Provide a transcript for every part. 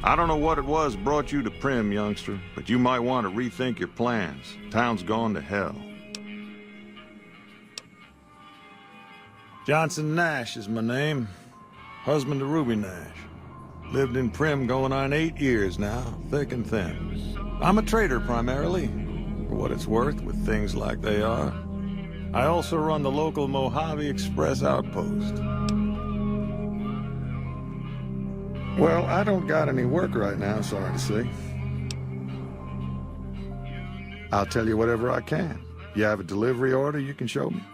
I don't know what it was brought you to Primm, youngster, but you might want to rethink your plans. Town's gone to hell. Johnson Nash is my name. Husband to Ruby Nash. Lived in Primm going on 8 years now, thick and thin. I'm a trader primarily, for what it's worth with things like they are. I also run the local Mojave Express outpost. Well, I don't got any work right now, sorry to say. I'll tell you whatever I can. You have a delivery order you can show me?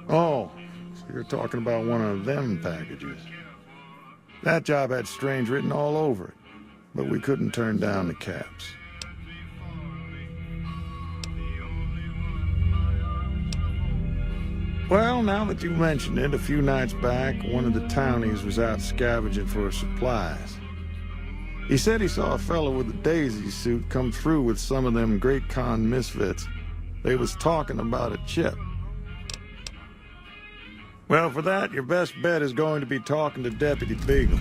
Oh, so you're talking about one of them packages. That job had strange written all over it, but we couldn't turn down the caps. Well, now that you mention it, a few nights back, one of the townies was out scavenging for supplies. He said he saw a fellow with a daisy suit come through with some of them Great Khan misfits. They was talking about a chip. Well, for that, your best bet is going to be talking to Deputy Beagle.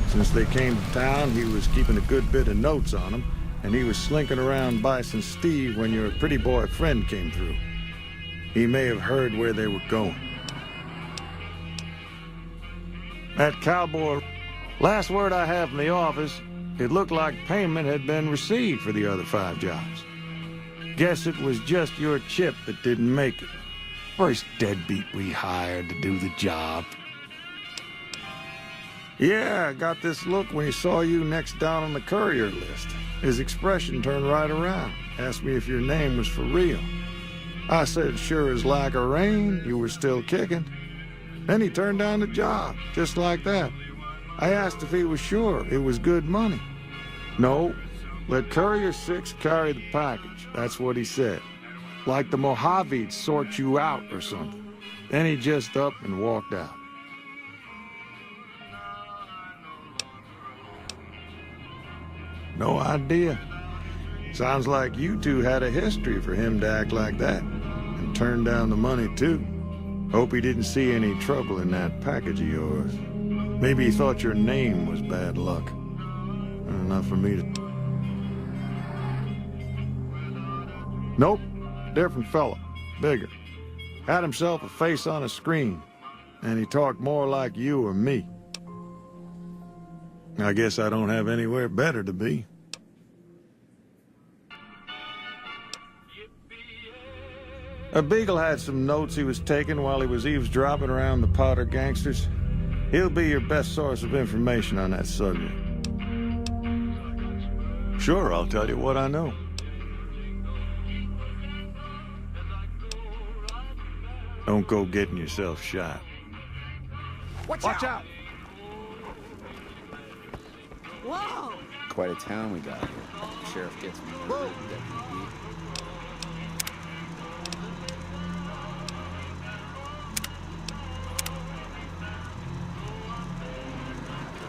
Since they came to town, he was keeping a good bit of notes on them, and he was slinking around Bison Steve when your pretty boy friend came through. He may have heard where they were going. That cowboy... Last word I have from the office, it looked like payment had been received for the other 5 jobs. Guess it was just your chip that didn't make it. First deadbeat we hired to do the job. Yeah, I got this look when he saw you next down on the courier list. His expression turned right around. Asked me if your name was for real. I said, sure as like a rain, you were still kicking. Then he turned down the job, just like that. I asked if he was sure it was good money. No, let Courier 6 carry the package. That's what he said. Like the Mojave'd sort you out or something. Then he just up and walked out. No idea. Sounds like you two had a history for him to act like that. And turn down the money, too. Hope he didn't see any trouble in that package of yours. Maybe he thought your name was bad luck. Not for me to... Nope. Different fella. Bigger. Had himself a face on a screen. And he talked more like you or me. I guess I don't have anywhere better to be. A Beagle had some notes he was taking while he was eavesdropping around the Powder gangsters. He'll be your best source of information on that subject. Sure, I'll tell you what I know. Don't go getting yourself shot. Watch out! Whoa! Quite a town we got here. Sheriff gets murdered.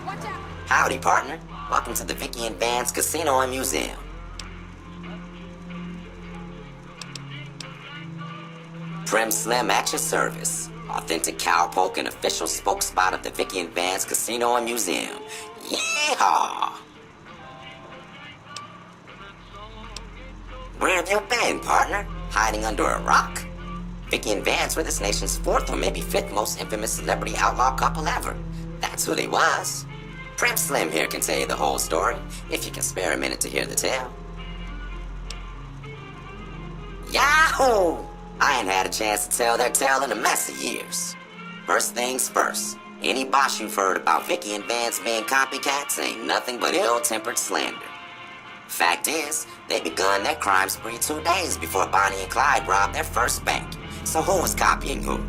Watch out! Howdy, partner. Welcome to the Vicky and Vance Casino and Museum. Primm Slim at your service. Authentic cowpoke and official spokespot of the Vicky and Vance Casino and Museum. Yeehaw! Where have you been, partner? Hiding under a rock? Vicky and Vance were this nation's 4th or maybe 5th most infamous celebrity outlaw couple ever. That's who they was. Primm Slim here can tell you the whole story, if you can spare a minute to hear the tale. Yahoo! I ain't had a chance to tell their tale in a mess of years. First things first, any bosh you've heard about Vicky and Vance being copycats ain't nothing but ill-tempered slander. Fact is, they begun their crime spree 2 days before Bonnie and Clyde robbed their first bank. So who was copying who?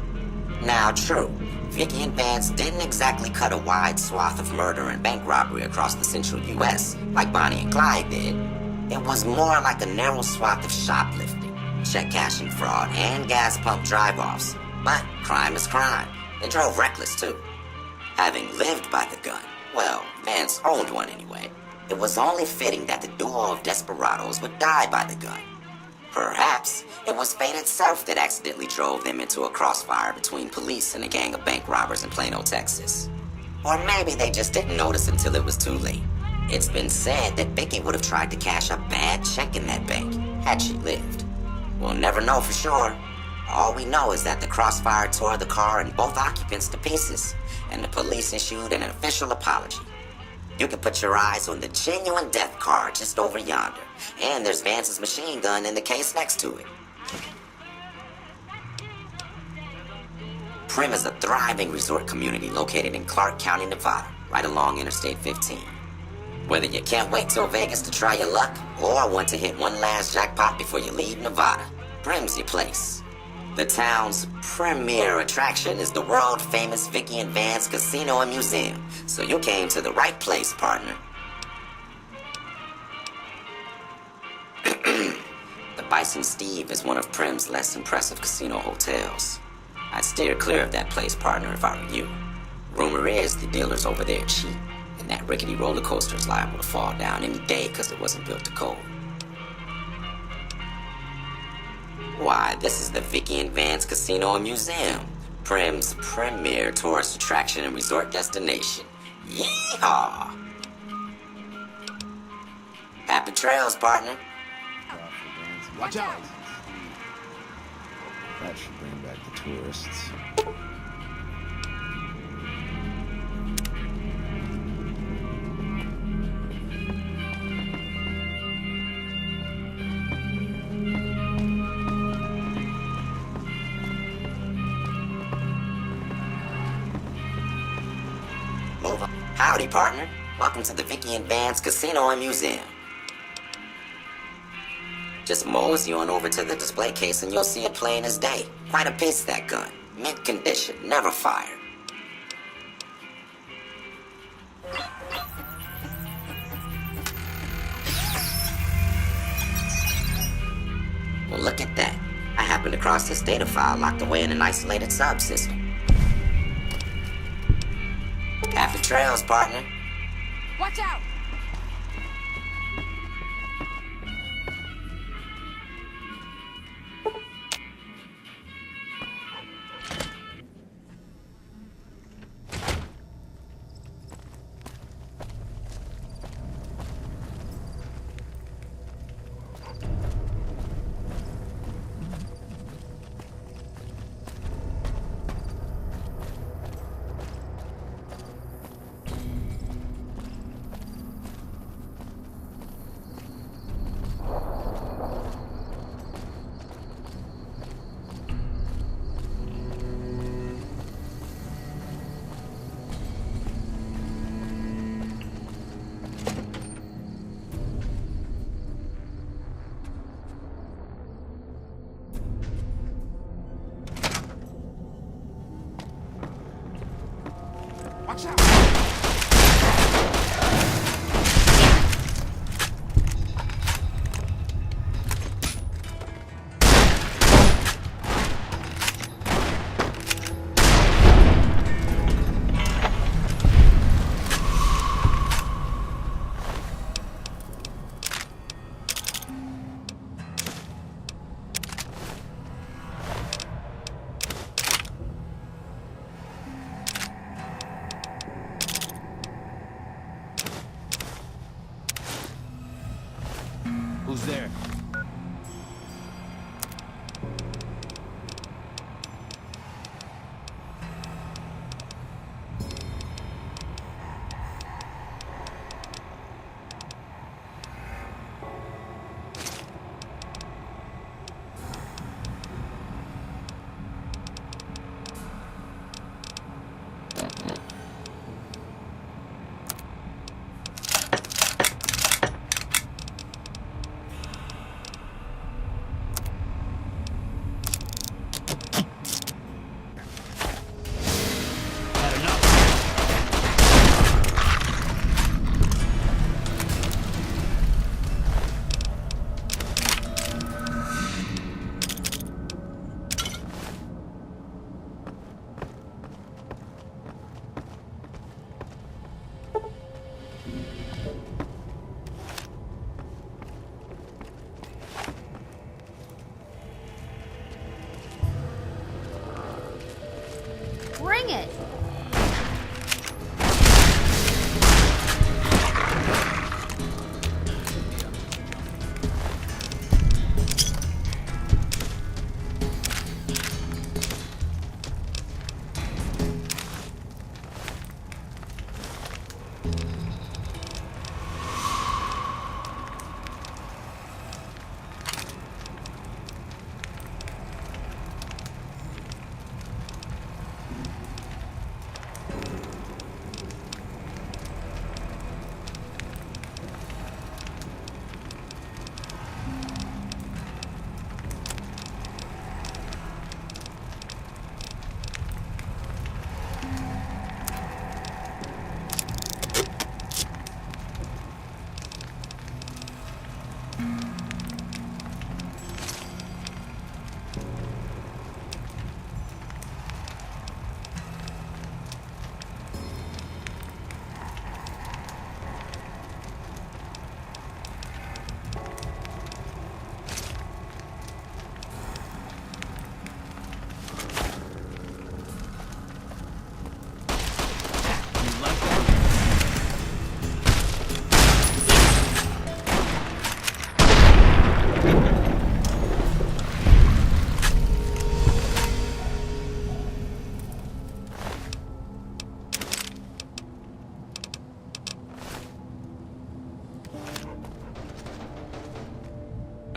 Now true, Vicky and Vance didn't exactly cut a wide swath of murder and bank robbery across the central U.S. like Bonnie and Clyde did. It was more like a narrow swath of shoplifting, check cashing fraud, and gas pump drive-offs. But crime is crime. They drove reckless, too. Having lived by the gun, well, Vance owned one anyway, it was only fitting that the duo of desperados would die by the gun. Perhaps it was fate itself that accidentally drove them into a crossfire between police and a gang of bank robbers in Plano, Texas. Or maybe they just didn't notice until it was too late. It's been said that Vicky would have tried to cash a bad check in that bank had she lived. We'll never know for sure. All we know is that the crossfire tore the car and both occupants to pieces, and the police issued an official apology. You can put your eyes on the genuine death car just over yonder, and there's Vance's machine gun in the case next to it. Primm is a thriving resort community located in Clark County, Nevada, right along Interstate 15. Whether you can't wait till Vegas to try your luck, or want to hit one last jackpot before you leave Nevada, Primm's your place. The town's premier attraction is the world-famous Vicky and Vance Casino and Museum, so you came to the right place, partner. The Bison Steve is one of Primm's less impressive casino hotels. I'd steer clear of that place, partner, if I were you. Rumor is the dealers over there cheap, and that rickety roller coaster is liable to fall down any day because it wasn't built to code. Why, this is the Vicky and Vance Casino and Museum, Primm's premier tourist attraction and resort destination. Yeehaw! Happy trails, partner. Watch out! That should bring back the tourists. Move up. Howdy, partner. Welcome to the Vicky and Vance Casino and Museum. Just mosey on over to the display case and you'll see it plain as day. Quite a piece, that gun. Mint condition, never fired. Well, look at that. I happened across this data file locked away in an isolated subsystem. Happy trails, partner. Watch out! Watch out! Who's there?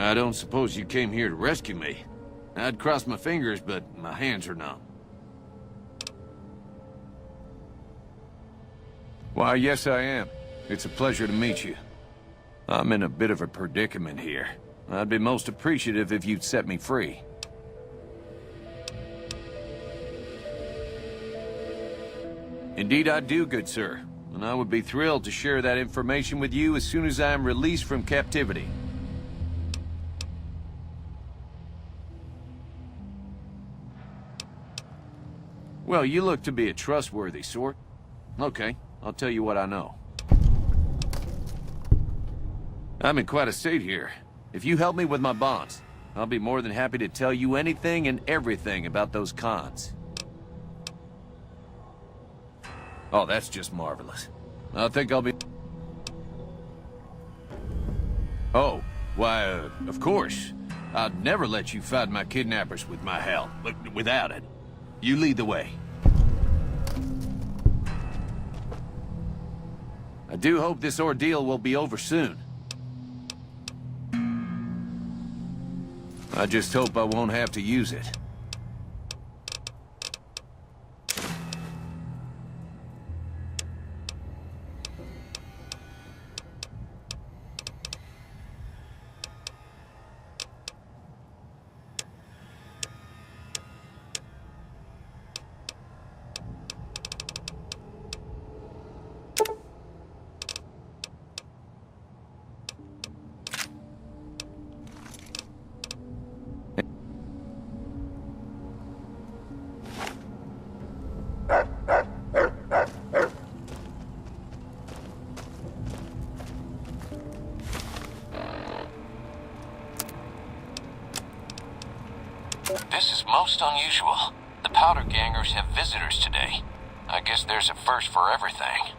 I don't suppose you came here to rescue me. I'd cross my fingers, but my hands are numb. Why, yes I am. It's a pleasure to meet you. I'm in a bit of a predicament here. I'd be most appreciative if you'd set me free. Indeed I do, good sir. And I would be thrilled to share that information with you as soon as I am released from captivity. Well, you look to be a trustworthy sort. Okay, I'll tell you what I know. I'm in quite a state here. If you help me with my bonds, I'll be more than happy to tell you anything and everything about those cons. Oh, that's just marvelous. I think I'll be... Oh, why, of course. I'd never let you fight my kidnappers with my help, but without it. You lead the way. I do hope this ordeal will be over soon. I just hope I won't have to use it. This is most unusual. The Powder Gangers have visitors today. I guess there's a first for everything.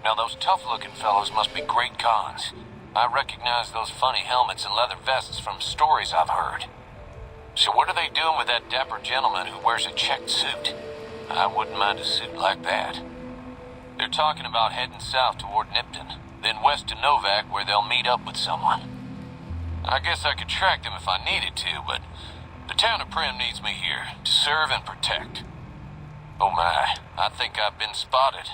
Now those tough-looking fellows must be great cons. I recognize those funny helmets and leather vests from stories I've heard. So what are they doing with that dapper gentleman who wears a checked suit? I wouldn't mind a suit like that. They're talking about heading south toward Nipton, then west to Novak where they'll meet up with someone. I guess I could track them if I needed to, but the town of Primm needs me here to serve and protect. Oh my, I think I've been spotted.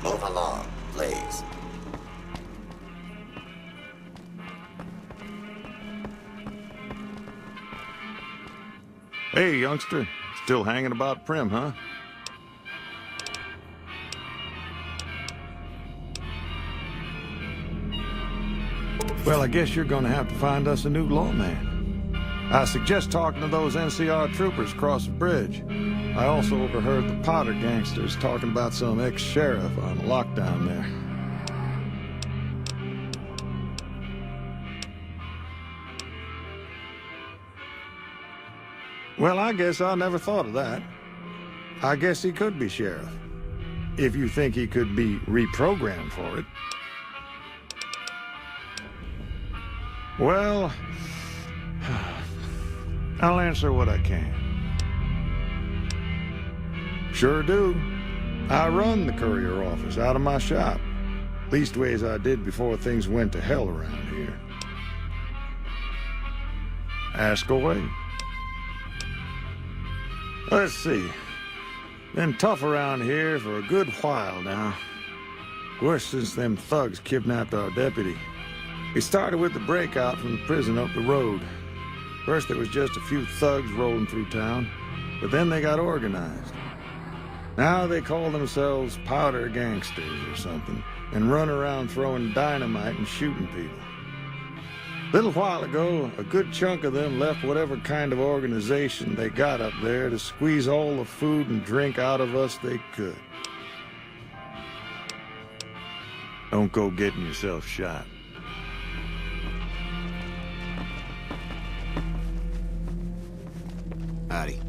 Move along, please. Hey, youngster. Still hanging about Prim, huh? Well, I guess you're gonna have to find us a new lawman. I suggest talking to those NCR troopers across the bridge. I also overheard the Potter gangsters talking about some ex-sheriff on lockdown there. Well, I guess I never thought of that. I guess he could be sheriff. If you think he could be reprogrammed for it. Well, I'll answer what I can. Sure do. I run the courier office out of my shop. Leastways I did before things went to hell around here. Ask away. Let's see. Been tough around here for a good while now. Worse since them thugs kidnapped our deputy. It started with the breakout from the prison up the road. First there was just a few thugs rolling through town, but then they got organized. Now they call themselves powder gangsters or something, and run around throwing dynamite and shooting people. A little while ago, a good chunk of them left whatever kind of organization they got up there to squeeze all the food and drink out of us they could. Don't go getting yourself shot. Howdy.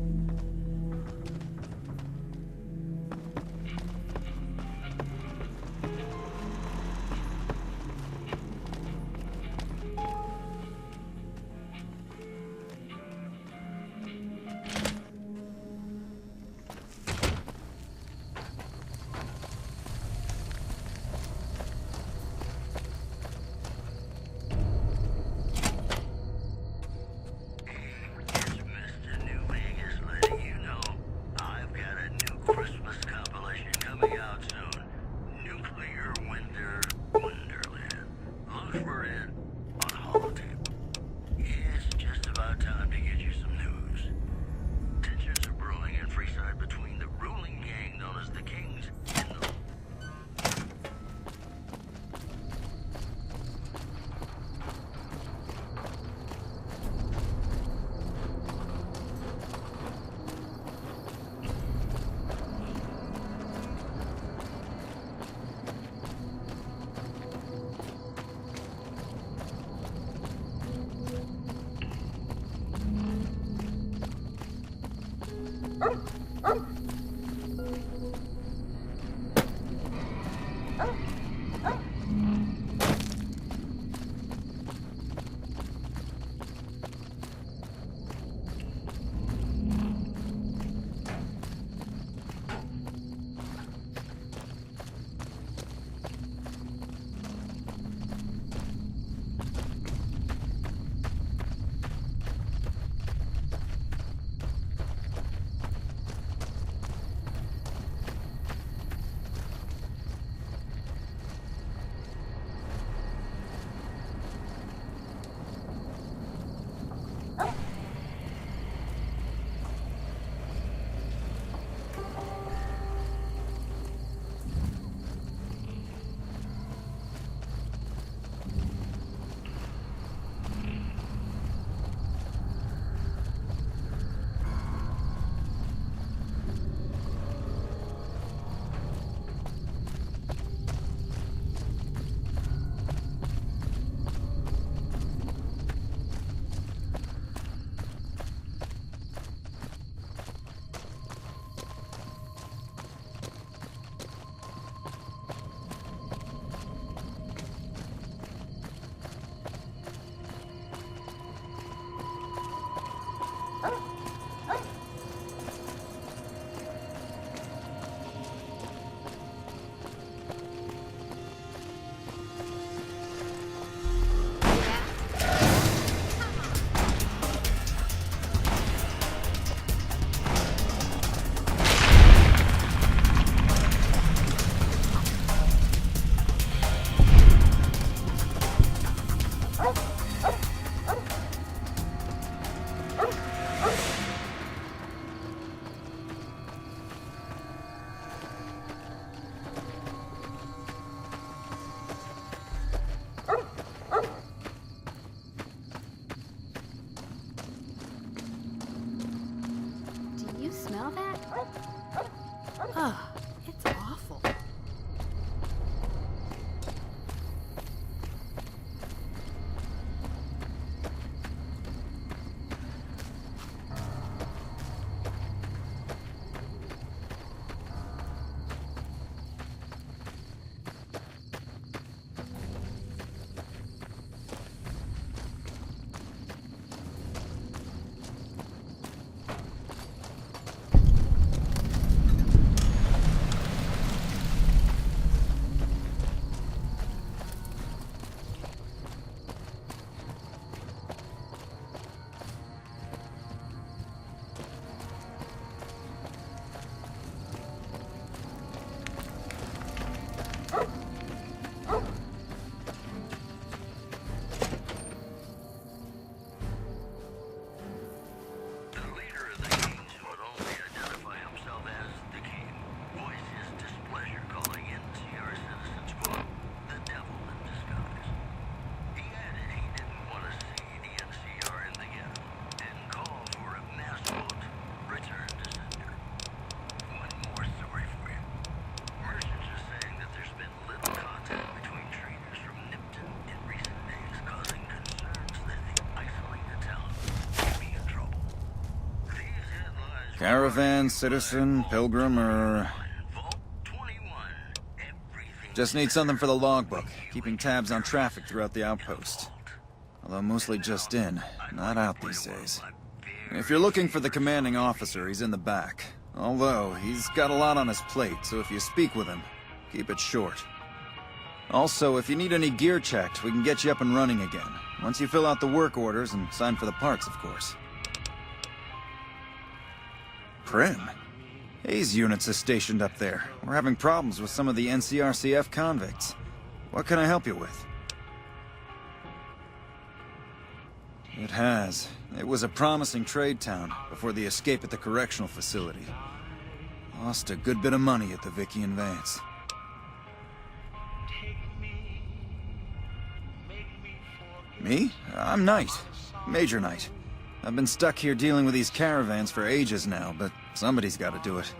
Caravan, citizen, pilgrim, or... Just need something for the logbook, keeping tabs on traffic throughout the outpost. Although mostly just in, not out these days. If you're looking for the commanding officer, he's in the back. Although, he's got a lot on his plate, so if you speak with him, keep it short. Also, if you need any gear checked, we can get you up and running again. Once you fill out the work orders and sign for the parts, of course. Prim? Hayes units is stationed up there. We're having problems with some of the NCRCF convicts. What can I help you with? It has. It was a promising trade town before the escape at the correctional facility. Lost a good bit of money at the Vicky and Vance. Me? I'm Knight. Major Knight. I've been stuck here dealing with these caravans for ages now, but somebody's got to do it.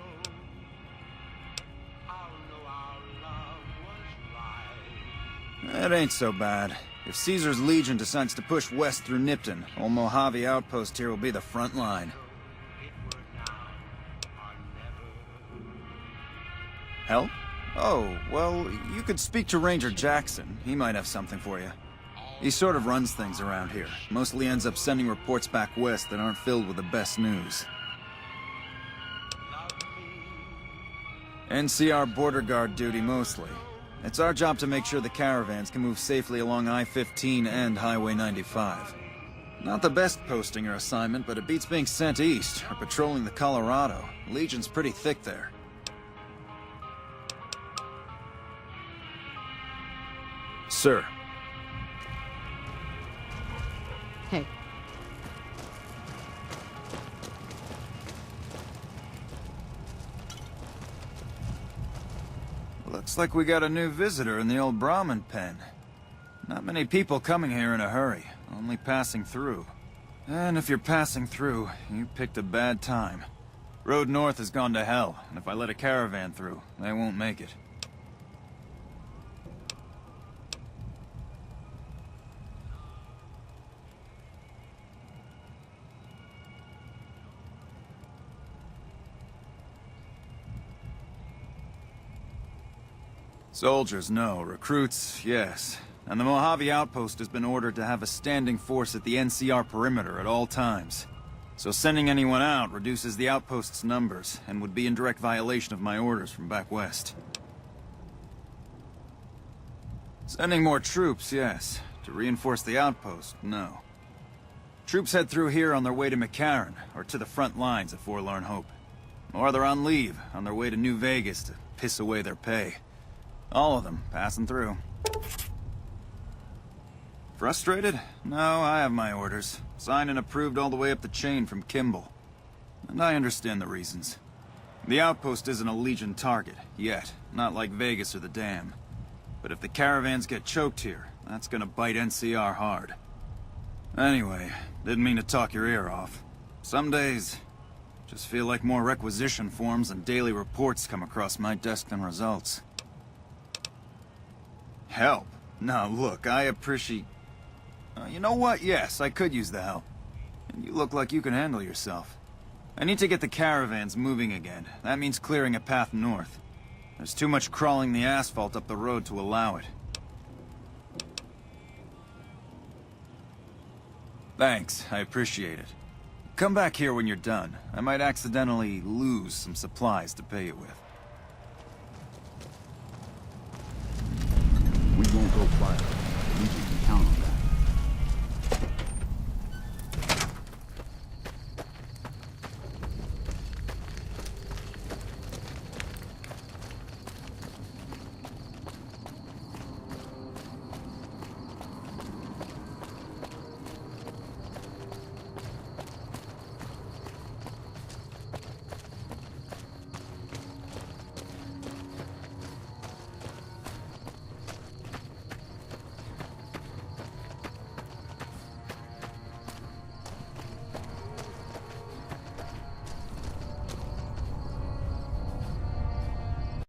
It ain't so bad. If Caesar's Legion decides to push west through Nipton, old Mojave Outpost here will be the front line. Help? Oh, well, you could speak to Ranger Jackson. He might have something for you. He sort of runs things around here. Mostly ends up sending reports back west that aren't filled with the best news. NCR border guard duty mostly. It's our job to make sure the caravans can move safely along I-15 and Highway 95. Not the best posting or assignment, but it beats being sent east or patrolling the Colorado. Legion's pretty thick there. Sir. Hey. Looks like we got a new visitor in the old Brahmin pen. Not many people coming here in a hurry, only passing through. And if you're passing through, you picked a bad time. Road north has gone to hell, and if I let a caravan through, they won't make it. Soldiers, no. Recruits, yes. And the Mojave Outpost has been ordered to have a standing force at the NCR perimeter at all times. So sending anyone out reduces the outpost's numbers, and would be in direct violation of my orders from back west. Sending more troops, yes. To reinforce the outpost, no. Troops head through here on their way to McCarran, or to the front lines at Forlorn Hope. Or they're on leave, on their way to New Vegas to piss away their pay. All of them, passing through. Frustrated? No, I have my orders. Signed and approved all the way up the chain from Kimball. And I understand the reasons. The outpost isn't a Legion target, yet. Not like Vegas or the Dam. But if the caravans get choked here, that's gonna bite NCR hard. Anyway, didn't mean to talk your ear off. Some days, just feel like more requisition forms and daily reports come across my desk than results. Help? Now, look, I appreciate... you know what? Yes, I could use the help. And you look like you can handle yourself. I need to get the caravans moving again. That means clearing a path north. There's too much crawling the asphalt up the road to allow it. Thanks, I appreciate it. Come back here when you're done. I might accidentally lose some supplies to pay you with. We won't go quiet. Legion can count on that.